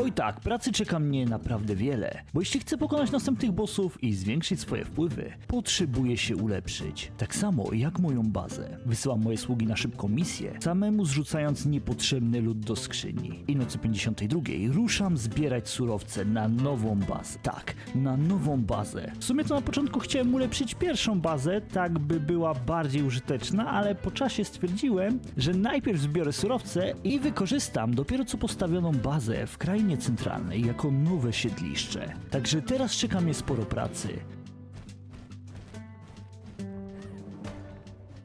Oj tak, pracy czeka mnie naprawdę wiele, bo jeśli chcę pokonać następnych bossów i zwiększyć swoje wpływy, potrzebuję się ulepszyć. Tak samo jak moją bazę. Wysyłam moje sługi na szybką misję, samemu zrzucając niepotrzebny lód do skrzyni. I nocy 52 ruszam zbierać surowce na nową bazę. Tak, na nową bazę. W sumie to na początku chciałem ulepszyć pierwszą bazę, tak by była bardziej użyteczna, ale po czasie stwierdziłem, że najpierw zbiorę surowce i wykorzystam dopiero co postawioną bazę w krainie centralnej jako nowe siedlisze. Także teraz czeka mnie sporo pracy.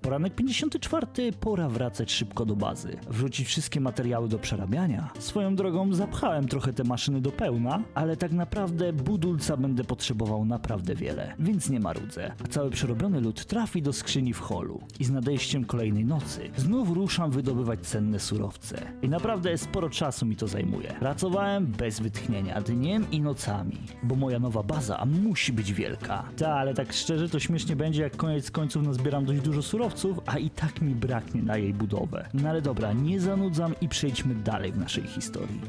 Poranek 54, pora wracać szybko do bazy, wrzucić wszystkie materiały do przerabiania. Swoją drogą zapchałem trochę te maszyny do pełna, ale tak naprawdę budulca będę potrzebował naprawdę wiele, więc nie marudzę. A cały przerobiony lód trafi do skrzyni w holu. I z nadejściem kolejnej nocy znów ruszam wydobywać cenne surowce. I naprawdę sporo czasu mi to zajmuje. Pracowałem bez wytchnienia, dniem i nocami, bo moja nowa baza musi być wielka. Ale tak szczerze to śmiesznie będzie, jak koniec końców nazbieram dość dużo surowców, a i tak mi braknie na jej budowę. No ale dobra, nie zanudzam i przejdźmy dalej w naszej historii.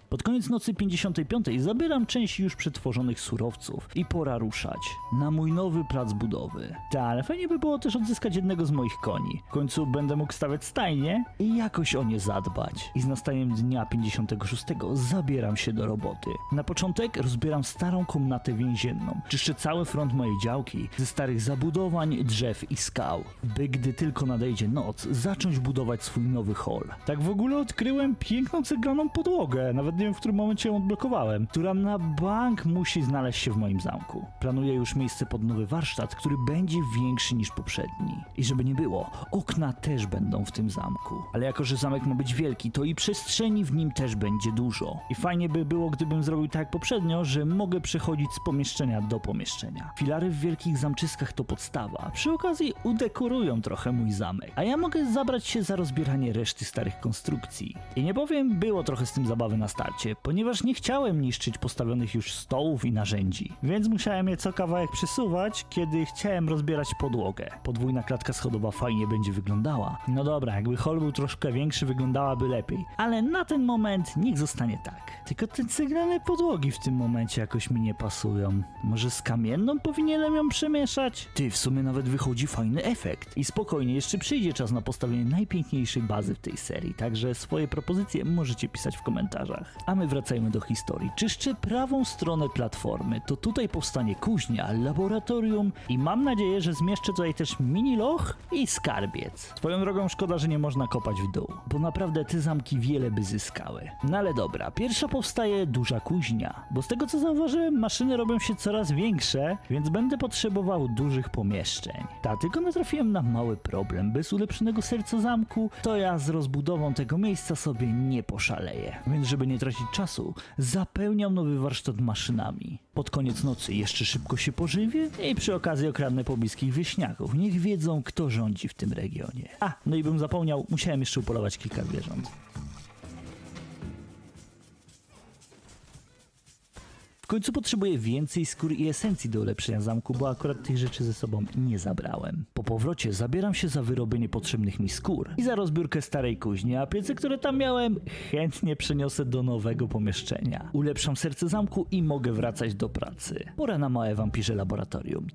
Pod koniec nocy 55 zabieram część już przetworzonych surowców i pora ruszać na mój nowy plac budowy. Ale fajnie by było też odzyskać jednego z moich koni. W końcu będę mógł stawiać stajnie i jakoś o nie zadbać. I z nastaniem dnia 56 zabieram się do roboty. Na początek rozbieram starą komnatę więzienną. Czyszczę cały front mojej działki ze starych zabudowań, drzew i skał, by gdy tylko nadejdzie noc, zacząć budować swój nowy hol. Tak w ogóle odkryłem piękną ceglaną podłogę, nawet nie wiem, w którym momencie ją odblokowałem, która na bank musi znaleźć się w moim zamku. Planuję już miejsce pod nowy warsztat, który będzie większy niż poprzedni. I żeby nie było, okna też będą w tym zamku. Ale jako, że zamek ma być wielki, to i przestrzeni w nim też będzie dużo. I fajnie by było, gdybym zrobił tak jak poprzednio, że mogę przechodzić z pomieszczenia do pomieszczenia. Filary w wielkich zamczyskach to podstawa. Przy okazji udekorują trochę mój zamek. A ja mogę zabrać się za rozbieranie reszty starych konstrukcji. I nie powiem, było trochę z tym zabawy na starcie, ponieważ nie chciałem niszczyć postawionych już stołów i narzędzi, więc musiałem je co kawałek przesuwać, kiedy chciałem rozbierać podłogę. Podwójna klatka schodowa fajnie będzie wyglądała. No dobra, jakby hol był troszkę większy, wyglądałaby lepiej, ale na ten moment niech zostanie tak. Tylko te ceglane podłogi w tym momencie jakoś mi nie pasują. Może z kamienną powinienem ją przemieszać? W sumie nawet wychodzi fajny efekt. I spokojnie, jeszcze przyjdzie czas na postawienie najpiękniejszej bazy w tej serii, także swoje propozycje możecie pisać w komentarzach. A my wracajmy do historii. Czyszczę prawą stronę platformy. To tutaj powstanie kuźnia, laboratorium i mam nadzieję, że zmieszczę tutaj też mini loch i skarbiec. Swoją drogą szkoda, że nie można kopać w dół, bo naprawdę te zamki wiele by zyskały. No ale dobra, pierwsza powstaje duża kuźnia, bo z tego co zauważyłem, maszyny robią się coraz większe, więc będę potrzebował dużych pomieszczeń. Tylko natrafiłem na mały problem. Bez ulepszonego serca zamku, to ja z rozbudową tego miejsca sobie nie poszaleję. Więc żeby nie tracić czasu, zapełniam nowy warsztat maszynami. Pod koniec nocy jeszcze szybko się pożywię i przy okazji okradnę pobliskich wieśniaków. Niech wiedzą, kto rządzi w tym regionie. No i bym zapomniał, musiałem jeszcze upolować kilka zwierząt. W końcu potrzebuję więcej skór i esencji do ulepszenia zamku, bo akurat tych rzeczy ze sobą nie zabrałem. Po powrocie zabieram się za wyrobienie niepotrzebnych mi skór i za rozbiórkę starej kuźni, a piece, które tam miałem, chętnie przeniosę do nowego pomieszczenia. Ulepszam serce zamku i mogę wracać do pracy. Pora na małe wampirze laboratorium.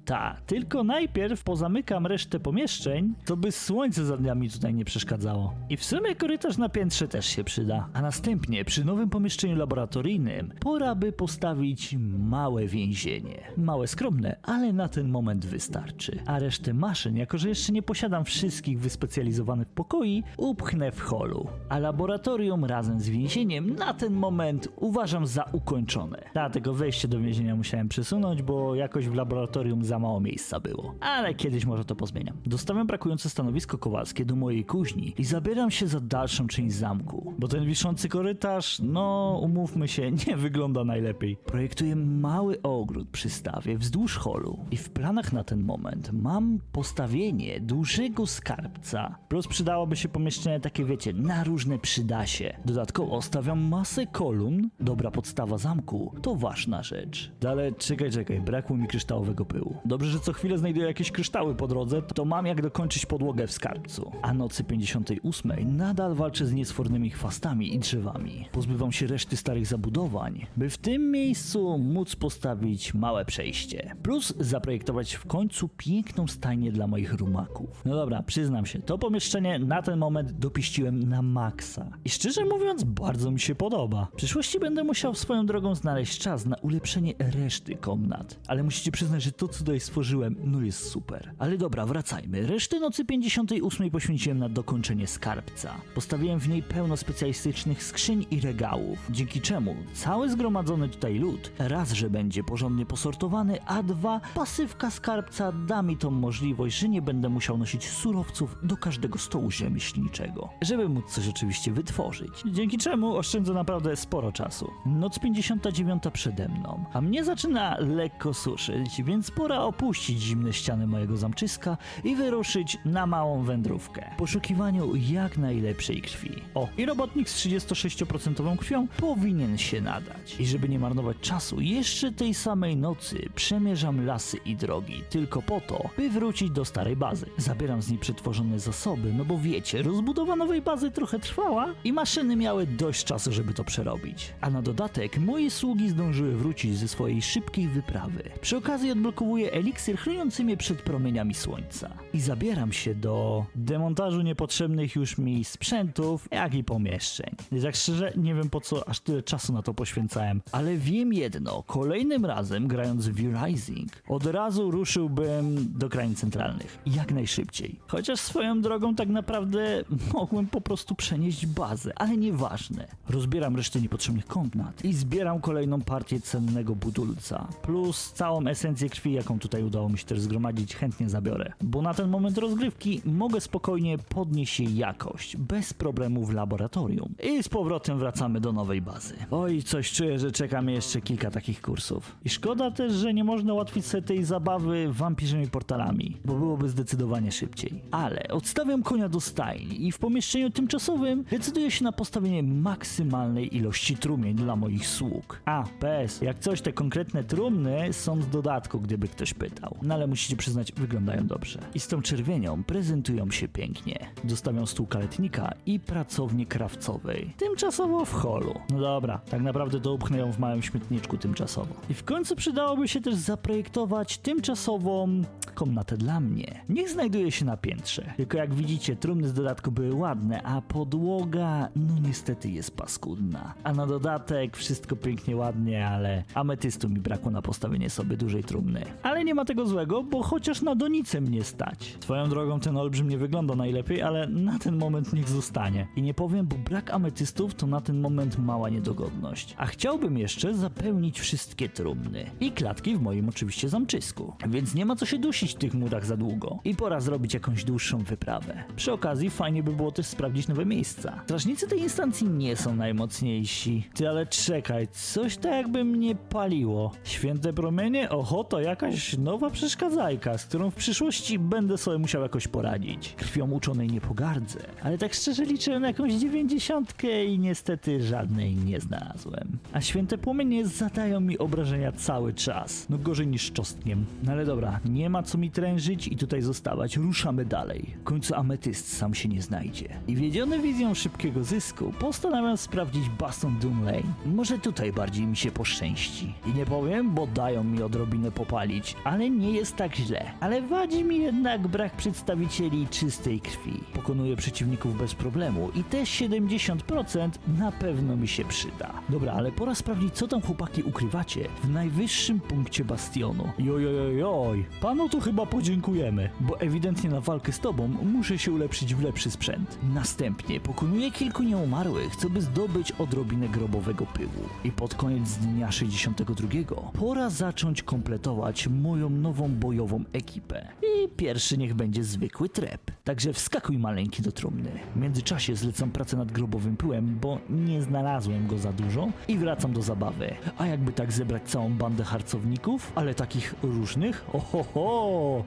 Tylko najpierw pozamykam resztę pomieszczeń, to by słońce za dniami tutaj nie przeszkadzało. I w sumie korytarz na piętrze też się przyda. A następnie przy nowym pomieszczeniu laboratoryjnym pora by postawić małe więzienie. Małe, skromne, ale na ten moment wystarczy. A resztę maszyn, jako że jeszcze nie posiadam wszystkich wyspecjalizowanych pokoi, upchnę w holu. A laboratorium razem z więzieniem na ten moment uważam za ukończone. Dlatego wejście do więzienia musiałem przesunąć, bo jakoś w laboratorium za mało miejsca było. Ale kiedyś może to pozmieniam. Dostawiam brakujące stanowisko kowalskie do mojej kuźni i zabieram się za dalszą część zamku. Bo ten wiszący korytarz, no umówmy się, nie wygląda najlepiej. Projekt projektuję mały ogród przy stawie wzdłuż holu i w planach na ten moment mam postawienie dużego skarbca. Plus przydałoby się pomieszczenie takie, wiecie, na różne przydasie. Dodatkowo stawiam masę kolumn. Dobra podstawa zamku to ważna rzecz. Ale czekaj, brakło mi kryształowego pyłu. Dobrze, że co chwilę znajduję jakieś kryształy po drodze, to mam jak dokończyć podłogę w skarbcu. A nocy 58 nadal walczę z niesfornymi chwastami i drzewami. Pozbywam się reszty starych zabudowań, by w tym miejscu móc postawić małe przejście. Plus zaprojektować w końcu piękną stajnię dla moich rumaków. No dobra, przyznam się, to pomieszczenie na ten moment dopiściłem na maksa. I szczerze mówiąc, bardzo mi się podoba. W przyszłości będę musiał swoją drogą znaleźć czas na ulepszenie reszty komnat. Ale musicie przyznać, że to co tutaj stworzyłem, no jest super. Ale dobra, wracajmy. Resztę nocy 58 poświęciłem na dokończenie skarbca. Postawiłem w niej pełno specjalistycznych skrzyń i regałów, dzięki czemu cały zgromadzony tutaj lód raz, że będzie porządnie posortowany, a dwa, pasywka skarbca da mi tą możliwość, że nie będę musiał nosić surowców do każdego stołu rzemieślniczego, żeby móc coś oczywiście wytworzyć, dzięki czemu oszczędzę naprawdę sporo czasu. Noc 59 przede mną, a mnie zaczyna lekko suszyć, więc pora opuścić zimne ściany mojego zamczyska i wyruszyć na małą wędrówkę w poszukiwaniu jak najlepszej krwi. O, i robotnik z 36% krwią powinien się nadać. I żeby nie marnować czasu, jeszcze tej samej nocy przemierzam lasy i drogi, tylko po to, by wrócić do starej bazy. Zabieram z niej przetworzone zasoby, no bo wiecie, rozbudowa nowej bazy trochę trwała i maszyny miały dość czasu, żeby to przerobić. A na dodatek moje sługi zdążyły wrócić ze swojej szybkiej wyprawy. Przy okazji odblokowuję eliksir chroniący mnie przed promieniami słońca. I zabieram się do demontażu niepotrzebnych już mi sprzętów, jak i pomieszczeń. I tak szczerze, nie wiem po co aż tyle czasu na to poświęcałem, ale wiem jedno, kolejnym razem grając w V-Rising, od razu ruszyłbym do krain centralnych. Jak najszybciej. Chociaż swoją drogą tak naprawdę mogłem po prostu przenieść bazę, ale nieważne. Rozbieram resztę niepotrzebnych komnat i zbieram kolejną partię cennego budulca. Plus całą esencję krwi, jaką tutaj udało mi się też zgromadzić, chętnie zabiorę. Bo na ten moment rozgrywki mogę spokojnie podnieść jej jakość, bez problemu w laboratorium. I z powrotem wracamy do nowej bazy. Oj, coś czuję, że czeka mnie jeszcze kilka takich kursów. I szkoda też, że nie można ułatwić sobie tej zabawy wampirzymi portalami, bo byłoby zdecydowanie szybciej. Ale odstawiam konia do stajni i w pomieszczeniu tymczasowym decyduję się na postawienie maksymalnej ilości trumien dla moich sług. A, PS, jak coś, te konkretne trumny są z dodatku, gdyby ktoś pytał. No ale musicie przyznać, wyglądają dobrze. I z tą czerwienią prezentują się pięknie. Dostawiam stół kaletnika i pracownię krawcowej. Tymczasowo w holu. No dobra, tak naprawdę to upchnę ją w małym śmietniczku tymczasowo. I w końcu przydałoby się też zaprojektować tymczasową komnatę dla mnie. Niech znajduje się na piętrze. Tylko jak widzicie, trumny z dodatku były ładne, a podłoga, no niestety jest paskudna. A na dodatek wszystko pięknie, ładnie, ale ametystu mi brakło na postawienie sobie dużej trumny. Ale nie ma tego złego, bo chociaż na donicę mnie stać. Swoją drogą ten olbrzym nie wygląda najlepiej, ale na ten moment niech zostanie. I nie powiem, bo brak ametystów to na ten moment mała niedogodność. A chciałbym jeszcze zapełnić wszystkie trumny. I klatki w moim oczywiście zamczysku. Więc nie ma co się dusić w tych murach za długo. I pora zrobić jakąś dłuższą wyprawę. Przy okazji fajnie by było też sprawdzić nowe miejsca. Strażnicy tej instancji nie są najmocniejsi. Ty, ale czekaj, coś tak jakby mnie paliło. Święte promienie? Oho, to jakaś nowa przeszkadzajka, z którą w przyszłości będę sobie musiał jakoś poradzić. Krwią uczonej nie pogardzę. Ale tak szczerze liczyłem na jakąś 90 i niestety żadnej nie znalazłem. A święte płomienie zadają mi obrażenia cały czas. No gorzej niż czosnkiem. No ale dobra, nie ma co mi trężyć i tutaj zostawać. Ruszamy dalej. W końcu ametyst sam się nie znajdzie. I wiedziony wizją szybkiego zysku, postanawiam sprawdzić Bastion Doom Lane. Może tutaj bardziej mi się poszczęści. I nie powiem, bo dają mi odrobinę popalić, ale nie jest tak źle. Ale wadzi mi jednak brak przedstawicieli czystej krwi. Pokonuję przeciwników bez problemu i te 70% na pewno mi się przyda. Dobra, ale pora sprawdzić, co tam chłopaki ukrywacie w najwyższym punkcie bastionu. Jojojojoj, panu to chyba podziękujemy, bo ewidentnie na walkę z tobą muszę się ulepszyć w lepszy sprzęt. Następnie pokonuję kilku nieumarłych, co by zdobyć odrobinę grobowego pyłu. I pod koniec dnia 62 pora zacząć kompletować moją nową bojową ekipę. I pierwszy niech będzie zwykły trep. Także wskakuj maleńki do trumny. W międzyczasie zlecam pracę nad grobowym pyłem, bo nie znalazłem go za dużo i wracam do zabawy. A jakby tak zebrać całą bandę harcowników, ale takich różnych?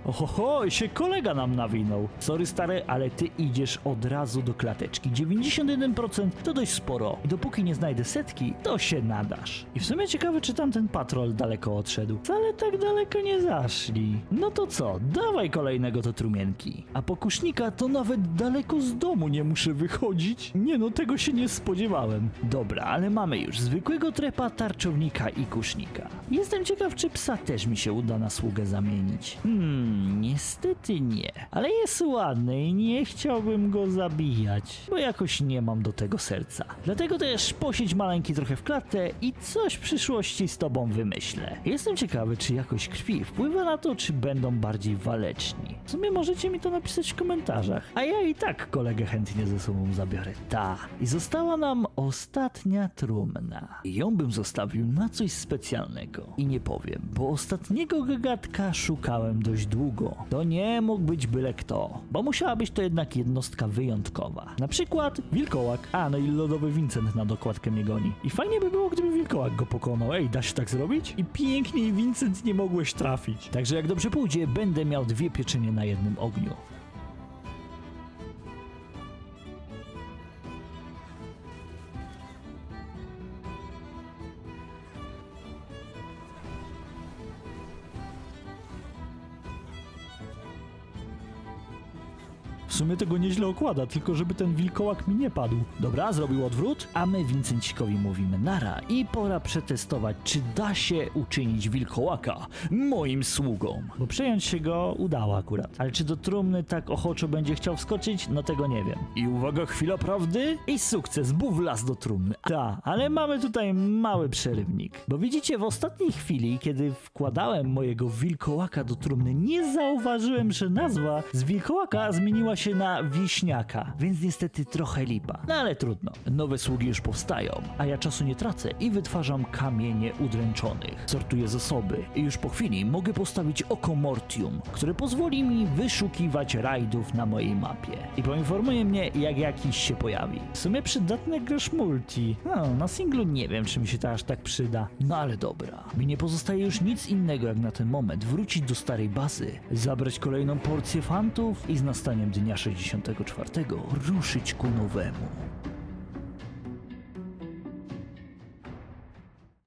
Ohoho, i się kolega nam nawinął. Sorry stary, ale ty idziesz od razu do klateczki. 91% to dość sporo. I dopóki nie znajdę setki, to się nadasz. I w sumie ciekawe, czy tamten patrol daleko odszedł. Wcale tak daleko nie zaszli. No to co, dawaj kolejnego do trumienki. A po kusznika to nawet daleko z domu nie muszę wychodzić. Nie no, tego się nie spodziewałem. Dobra, ale mamy już zwykłego trepa, tarczownika i kusznika. Jestem ciekaw, czy psa też mi się uda na sługę zamienić. Niestety nie. Ale jest ładny i nie chciałbym go zabijać, bo jakoś nie mam do tego serca. Dlatego też posiedź maleńki trochę w klatce i coś w przyszłości z tobą wymyślę. Jestem ciekawy, czy jakość krwi wpływa na to, czy będą bardziej waleczni. W sumie możecie mi to napisać w komentarzach, a ja i tak kolegę chętnie ze sobą zabiorę. I została nam ostatnia trumna. Ją bym zostawił na coś specjalnego. I nie powiem, bo ostatniego gagatka szukałem dość długo. To nie mógł być byle kto, bo musiała być to jednak jednostka wyjątkowa. Na przykład wilkołak. No i lodowy Vincent na dokładkę mnie goni. I fajnie by było, gdyby wilkołak go pokonał. Ej, da się tak zrobić? I pięknie, Vincent, nie mogłeś trafić. Także jak dobrze pójdzie, będę miał 2 pieczenie na jednym ogniu. W sumie tego nieźle okłada, tylko żeby ten wilkołak mi nie padł. Dobra, zrobił odwrót, a my Vincencikowi mówimy nara i pora przetestować, czy da się uczynić wilkołaka moim sługą. Bo przejąć się go udało akurat. Ale czy do trumny tak ochoczo będzie chciał wskoczyć? No tego nie wiem. I uwaga, chwila prawdy i sukces, bo wlazł do trumny. Ale mamy tutaj mały przerywnik. Bo widzicie, w ostatniej chwili, kiedy wkładałem mojego wilkołaka do trumny, nie zauważyłem, że nazwa z wilkołaka zmieniła się na wieśniaka, więc niestety trochę lipa. No ale trudno. Nowe sługi już powstają, a ja czasu nie tracę i wytwarzam kamienie udręczonych. Sortuję zasoby i już po chwili mogę postawić oko Mortium, które pozwoli mi wyszukiwać rajdów na mojej mapie. I poinformuje mnie, jak jakiś się pojawi. W sumie przydatne jak grasz multi. Na singlu nie wiem, czy mi się to aż tak przyda. No ale dobra. Mi nie pozostaje już nic innego, jak na ten moment wrócić do starej bazy, zabrać kolejną porcję fantów i z nastaniem dnia 64 ruszyć ku nowemu.